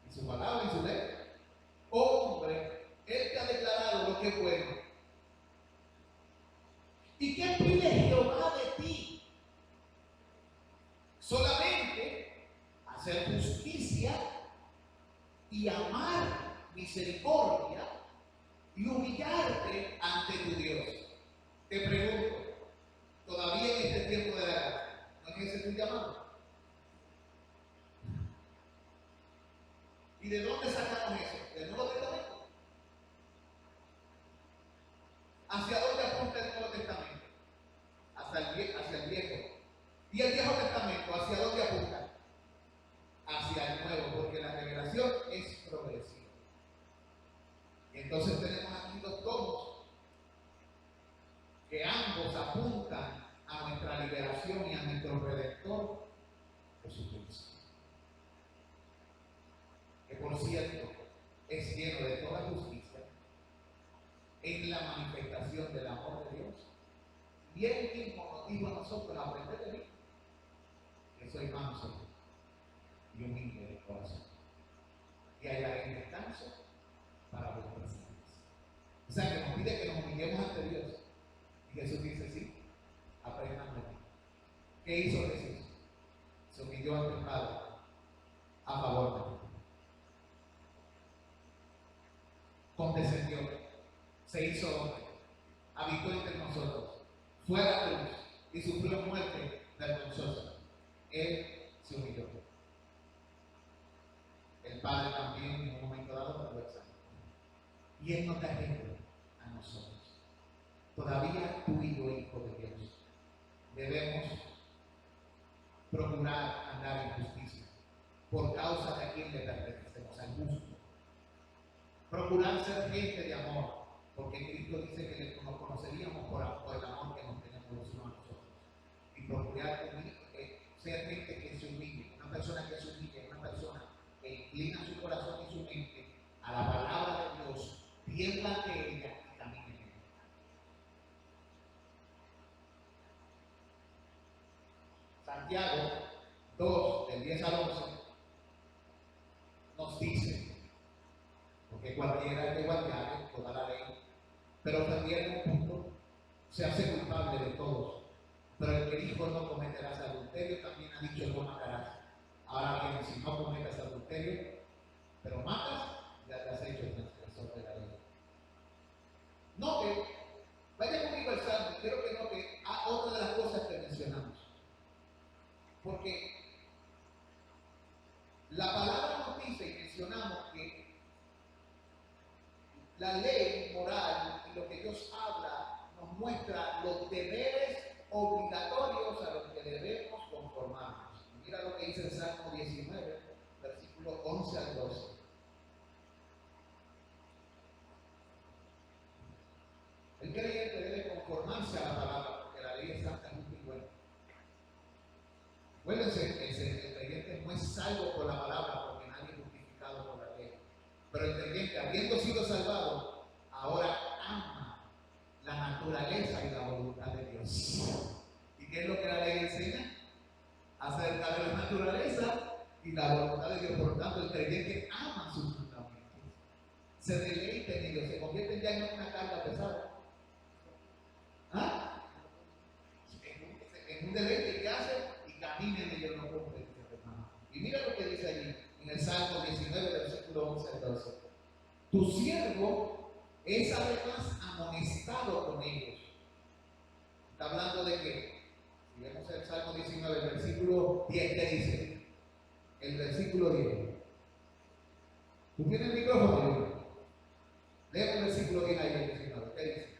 En su palabra, en su ley. Hombre, Él te ha declarado lo que es bueno. ¿Y qué pide Jehová de ti? Solamente hacer justicia y amar misericordia y humillarte ante tu Dios. Te pregunto, todavía en este tiempo de la gracia, ¿no es ese tu llamado? ¿Y de dónde sacamos eso? ¿Del Nuevo Testamento? ¿Hacia dónde apunta el Nuevo Testamento? Hacia el Viejo. ¿Y el Viejo Testamento hacia dónde apunta? Hacia el Nuevo, porque la revelación es progresiva. Y entonces tenemos aquí dos tomos que ambos apuntan a nuestra liberación y a nuestro Redentor Jesucristo, que por cierto es lleno de toda justicia en la manifestación del amor de Dios. Y Él mismo nos dijo a nosotros: aprended de mí, que soy manso y humilde de corazón, y hallaré descanso para vuestras almas. O sea, que nos pide que nos humillemos ante Dios. Y Jesús dice: sí, aprendan de mí. ¿Qué hizo Jesús? Se humilló ante el Padre a favor de mí. Condescendió, se hizo hombre, habitó entre nosotros, fue a la cruz y sufrió muerte vergonzosa. Él se humilló. El Padre también en un momento dado lo examinó. Y Él nos da ejemplo a nosotros. Todavía tú y yo, hijo de Dios, debemos procurar andar en justicia por causa de a quien le pertenecemos, al justo. Procurar ser gente de amor, porque Cristo dice que nos conoceríamos por el amor que nos tenemos los unos a nosotros. Y procurar ser gente que se humille, una persona que se humille, una persona que inclina su corazón y su mente a la palabra de Dios, tiembla ante ella y camine en ella. Santiago 2, del 10 al 11, nos dice: porque cualquiera que guardare toda la ley, pero también en un punto se hace culpable de todos. Pero el que dijo no cometerás adulterio también ha dicho no matarás. Ahora bien, si no cometas adulterio, pero matas, ya te has hecho transgresor de la ley. Note, vaya conmigo al Salmo, quiero que note otra de las cosas que mencionamos. Porque la palabra nos dice y mencionamos que la ley moral y lo que Dios habla nos muestra los deberes obligatorios a los que debemos conformarnos. Mira lo que dice el Salmo 19, versículo 11 al 12. El creyente debe conformarse a la palabra, porque la ley es santa, justa y buena. Acuérdense, el creyente no es salvo por la palabra, porque nadie es justificado por la ley. Pero el creyente, habiendo sido salvado, ahora ama la naturaleza y la voluntad de Dios. ¿Y qué es lo que la ley enseña? Acerca de la naturaleza y la voluntad de Dios. Por lo tanto, el creyente ama sus fundamentos, se deleita en ellos, se convierte ya en una carga pesada. ¿Ah? En un deleite que hace y camina en ellos, no cumple. Y mira lo que dice allí en el Salmo 19, versículo 11 al 12. Tu siervo es además amonestado con ellos. Está hablando de que, si vemos el Salmo 19, el versículo 10, ¿qué dice? El versículo 10. ¿Tú tienes el micrófono? Lee el versículo 10 ahí, el 19. ¿Qué dice?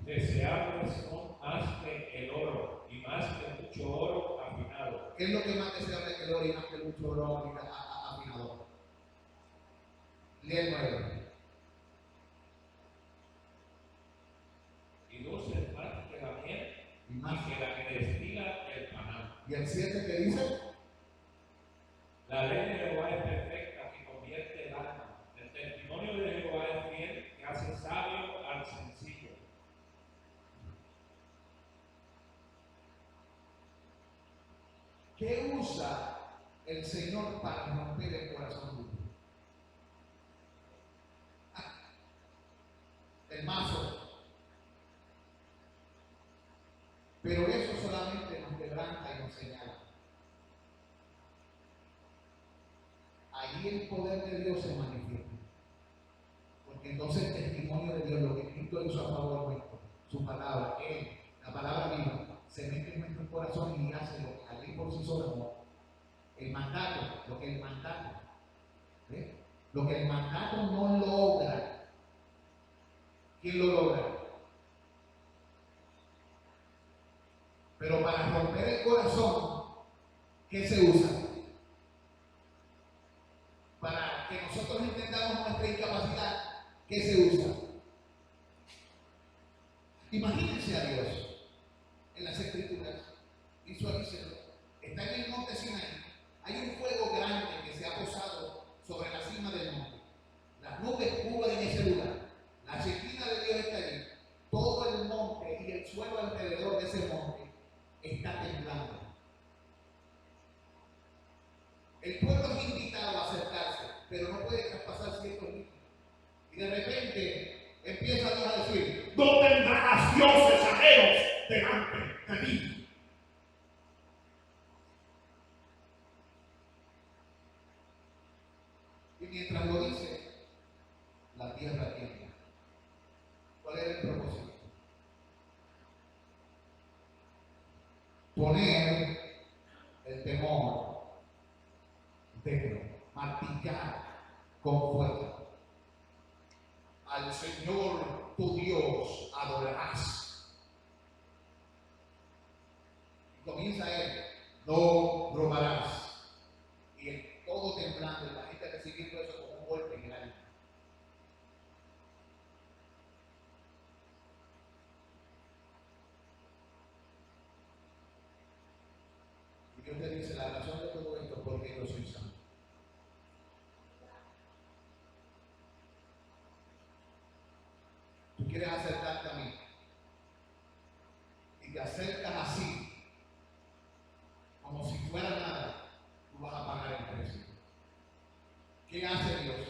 Deseables son más que el oro y más que mucho oro afinado, ¿Qué es lo que más deseable que el oro y más que mucho oro afinador? Lee el 9. Y dulce es más que la miel Y más. que la que destila el panal. ¿Y el 7 qué dice? La ley de Jehová es perfecta, que convierte el alma. El testimonio de Jehová es fiel, que hace sabio al sencillo. ¿Qué usa el Señor para romper el corazón duro? El mazo. Pero eso solamente nos quebranta y nos señala. Allí el poder de Dios se manifiesta. Porque entonces el testimonio de Dios, lo que Cristo hizo a favor nuestro, su palabra, Él, la palabra viva, se mete en nuestro corazón y hace lo que la ley por sí sola no. El mandato, lo que el mandato, ¿eh? Lo que el mandato no logra. ¿Quién lo logra? Pero para romper el corazón, ¿qué se usa? Para que nosotros entendamos nuestra incapacidad, ¿qué se usa? Imagínense a Dios en las Escrituras, visualícenlo. Está en el monte Sinaí. Hay un fuego grande que se ha posado sobre la cima del monte. Las nubes cubren ese lugar. La Shekinah de Dios está allí. Todo el monte y el suelo alrededor de ese monte está temblando. El pueblo es invitado a acercarse, pero no puede traspasar ciertos límites. Y de repente empieza Dios a decir: no tendrás dioses ajenos delante de mí. Y mientras lo dice, la tierra tiembla. ¿Cuál era el propósito? Poner el temor dentro, martillar con fuerza. Al Señor tu Dios adorarás. Y comienza él: no robarás. Y el todo temblando, y la gente recibiendo eso como un golpe en el alma. Y Dios te dice: la razón de todo esto es porque yo soy santo. Tú quieres acercarte a mí y te acercas así, como si fuera nada, tú vas a pagar el precio. ¿Qué hace Dios?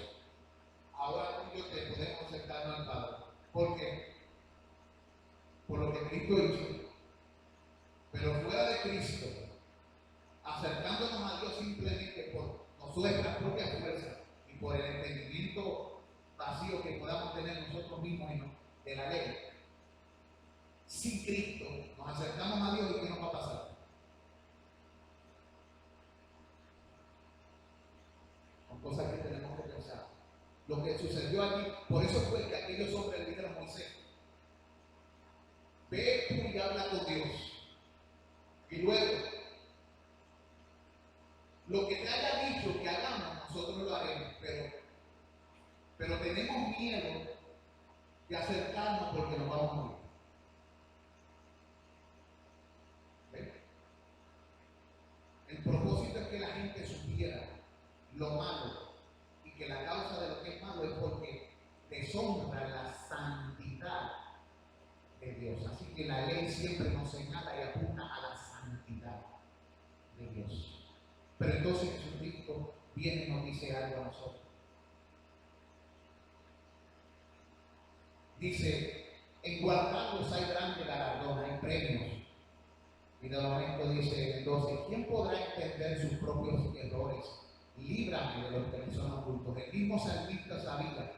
Ahora tú y yo te podemos acercarnos al Padre. ¿Por qué? Por lo que Cristo hizo. Pero fuera de Cristo, acercándonos a Dios simplemente por nuestras propias fuerzas y por el entendimiento vacío que podamos tener nosotros mismos de la ley, sin Cristo nos acercamos a Dios, y ¿qué nos va a pasar? Son cosas que tenemos que pensar. Lo que sucedió aquí, por eso fue que aquellos hombres le dijeron a Moisés: ve tú y habla con Dios, y luego lo que te haya dicho que hagamos, nosotros lo haremos, pero tenemos miedo de acercarnos porque nos vamos a morir. ¿Ven? El propósito es que la gente supiera lo malo, y que la causa de lo que es malo es porque deshonra la santidad de Dios. Así que la ley siempre nos señala y apunta a la santidad de Dios. Pero entonces Jesucristo viene y nos dice algo a nosotros. Dice: en guardarlos hay grande galardón, hay premios. Y de momento dice el 12: ¿quién podrá entender sus propios errores? Líbrame de los que me son ocultos. El mismo salmista sabía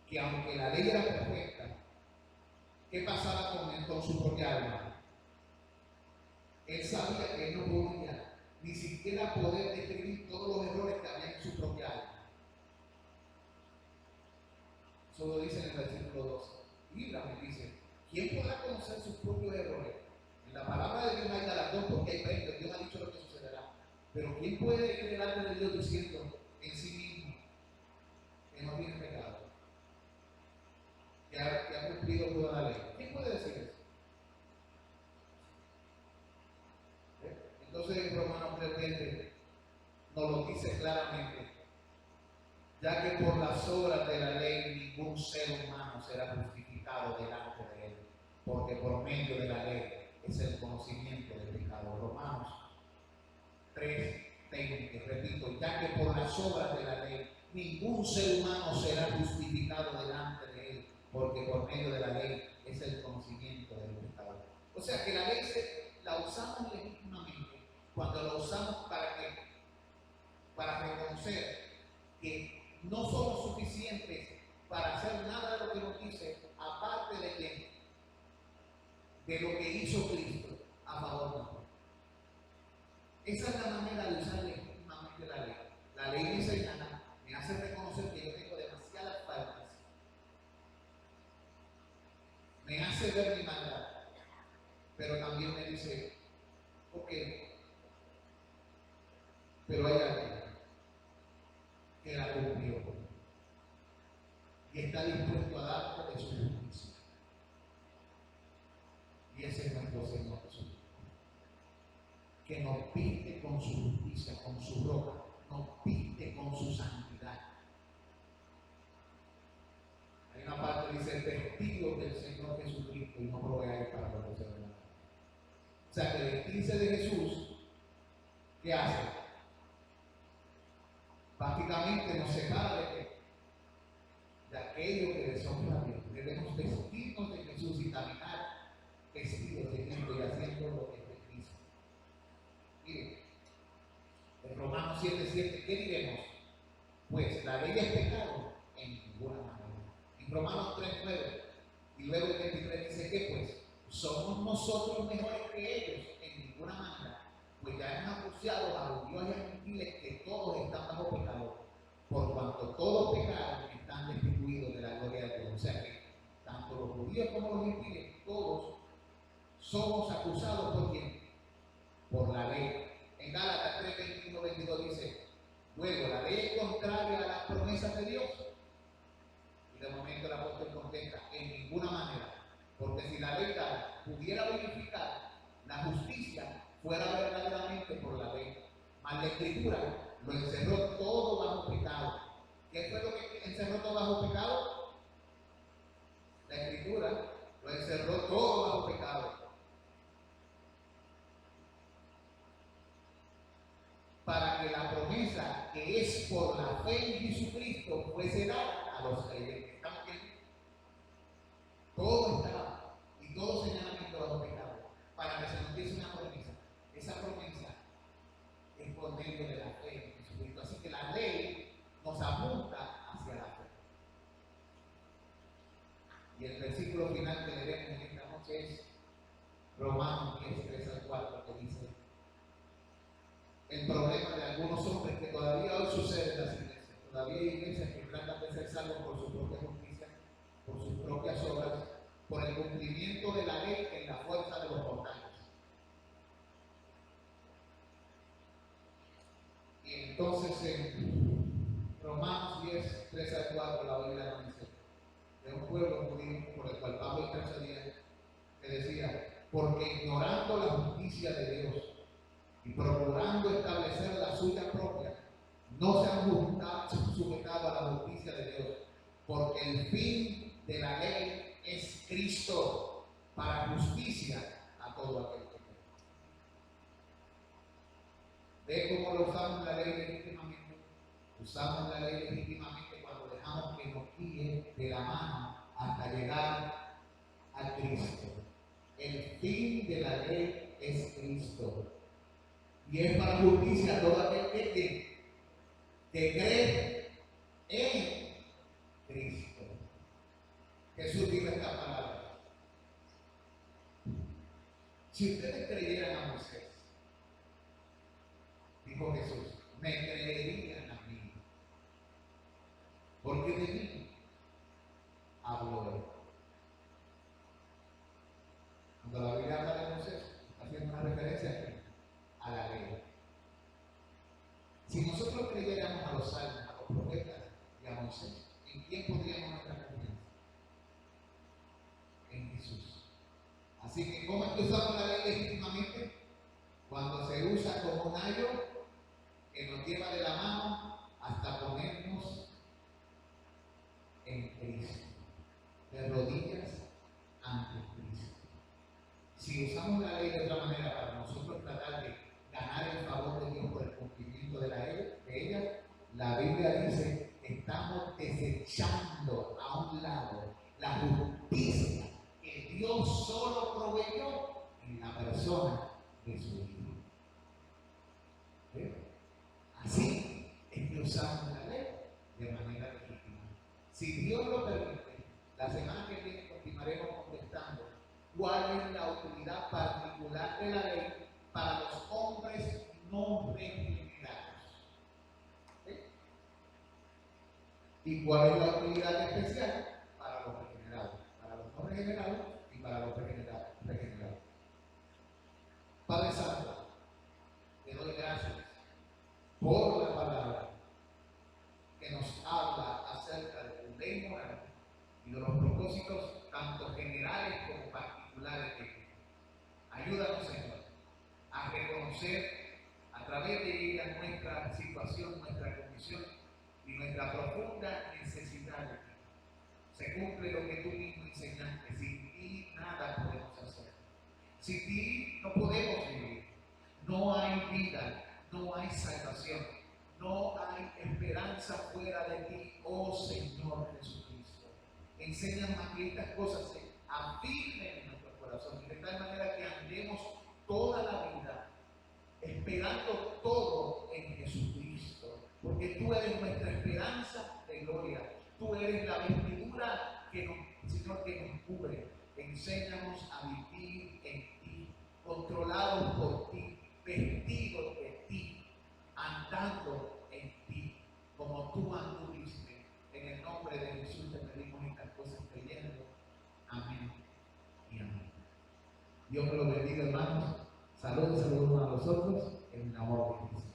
que aunque la ley era perfecta, ¿qué pasaba con él, con su propia alma? Él sabía que él no podía ni siquiera poder describir todos los errores que había en su propia alma. Eso lo dice en el versículo 12. Líbrame, dice. ¿Quién podrá conocer sus propios errores? En la palabra de Dios hay galardón porque hay premios. Dios ha dicho lo que Pero ¿quién puede ir delante de Dios diciendo en sí mismo que no tiene pecado? Que ha cumplido toda la ley. ¿Quién puede decir eso? Entonces en Romanos 3:20 nos lo dice claramente, ya que por las obras de la ley ningún ser humano será justificado delante de él, porque por medio de la ley es el conocimiento del pecado. Romanos 3:20, repito, ya que por las obras de la ley ningún ser humano será justificado delante de él, porque por medio de la ley es el conocimiento del pecado. O sea que la ley la usamos legítimamente cuando la usamos para reconocer que no somos suficientes para hacer nada de lo que nos dice, aparte de lo que hizo Cristo a favor de nosotros. Esa es la manera de usar legítimamente la ley. La ley me señala, me hace reconocer que yo tengo demasiadas faltas, me hace ver mi maldad, pero también me dice, ok, pero hay alguien que la cumplió y está dispuesto a darte de su justicia. Y ese es nuestro Señor Jesús, que nos viste con su justicia, con su ropa, nos viste con su santidad. Hay una parte que dice, vestidos del Señor Jesucristo y no proveáis para los que se ven. O sea, que vestirse de Jesús, ¿qué hace? Prácticamente nos separa de aquello que deshonra a Dios. Debemos vestirnos de Jesús y caminar vestidos de Cristo y haciendo lo que es de Cristo. Miren, en Romanos 7:7, ¿qué diremos? Pues la ley es pecado en ninguna manera. En Romanos 3:9 y luego el 23 dice que pues somos nosotros mejores que ellos en ninguna manera, pues ya hemos anunciado a los judíos y a los gentiles que todos están bajo pecado, por cuanto todos pecaron y están destituidos de la gloria de Dios. O sea que tanto los judíos como los gentiles, todos somos acusados por quién? Por la ley. En Gálatas 3:21-22 dice, luego la ley es contraria a las promesas de Dios. Y de momento el apóstol contesta, en ninguna manera, porque si la ley pudiera verificar la justicia, fuera verdaderamente por la ley. Mas la Escritura lo encerró todo bajo pecado. ¿Qué fue lo que encerró todo bajo pecado? La Escritura lo encerró todo bajo pecado. Para que la promesa que es por la fe en Jesucristo fuese dada a los creyentes. ¿Estamos bien? Todo estaba y todo señalamiento bajo pecado. Para que se nos diese una promesa. Esa promesa es por medio de la fe en Jesucristo. Así que la ley nos apunta hacia la fe. Y el versículo final que leemos en esta noche es Romanos 10:3-4, que dice: el problema de algunos hombres que todavía hoy sucede en las iglesias. Todavía hay iglesias que tratan de ser salvos por su propia justicia, por sus propias obras, por el cumplimiento de la ley en la fuerza de los portales. Y entonces en Romanos 10:3-4 la Biblia nos dice de un pueblo judío por el cual Pablo intercedía, que decía, porque ignorando la justicia de Dios y procurando establecer la suya propia, no se han sujetado a la justicia de Dios, porque el fin de la ley es Cristo, para justicia a todo aquel que cree. ¿Ve cómo lo usamos la ley legítimamente? Usamos la ley legítimamente cuando dejamos que nos guíe de la mano hasta llegar a Cristo. El fin de la ley es Cristo. Y es para justicia a todo aquel que cree en Cristo. Jesús dijo esta palabra. Si ustedes creyeran a Moisés, dijo Jesús, me creerían a mí. Porque de mí habló él. Cuando la Biblia habla de Moisés, está haciendo una referencia a la ley. los salmos, a los profetas y a Moisés. ¿En quién podríamos nuestra confianza? En Jesús. Así que, ¿cómo es que usamos la ley legítimamente? Cuando se usa como un ayo que nos lleva de la mano hasta ponernos en Cristo, de rodillas ante Cristo. Si usamos la ley de otra manera para nosotros tratar de ganar el favor de Dios por el cumplimiento de ella, la Biblia dice que estamos desechando a un lado la justicia que Dios solo proveyó en la persona de su Hijo. ¿Ve? Así es que usamos la ley de manera legítima. Si Dios lo permite, la semana que viene continuaremos contestando cuál es la utilidad particular de la ley para los hombres no regenerados. ¿Sí? Y cuál es la utilidad especial para los regenerados, para los no regenerados y para los regenerados. Padre Santo, te doy gracias por la palabra que nos habla acerca de tu ley moral y de los propósitos tanto generales como particulares de ella. Ayúdanos, Señor, a reconocer a través de ella nuestra situación, nuestra condición y nuestra profunda necesidad de ti. Se cumple lo que tú mismo enseñaste. Sin ti nada podemos hacer. Sin ti no podemos vivir. No hay vida, no hay salvación, no hay esperanza fuera de ti, oh Señor Jesucristo. Enséñanos a que estas cosas se afirmen en nuestro corazón y de tal manera que andemos toda la vida esperando todo en Jesucristo, porque tú eres nuestra esperanza de gloria, tú eres la vestidura que nos, Señor, que nos cubre. Enséñanos a vivir en ti, controlados por ti, vestidos de ti, andando en ti, como tú anduviste. En el nombre de Jesús te pedimos estas cosas creyendo. Amén y amén. Dios me lo bendiga, hermanos. Saludos a los otros en el amor de Cristo.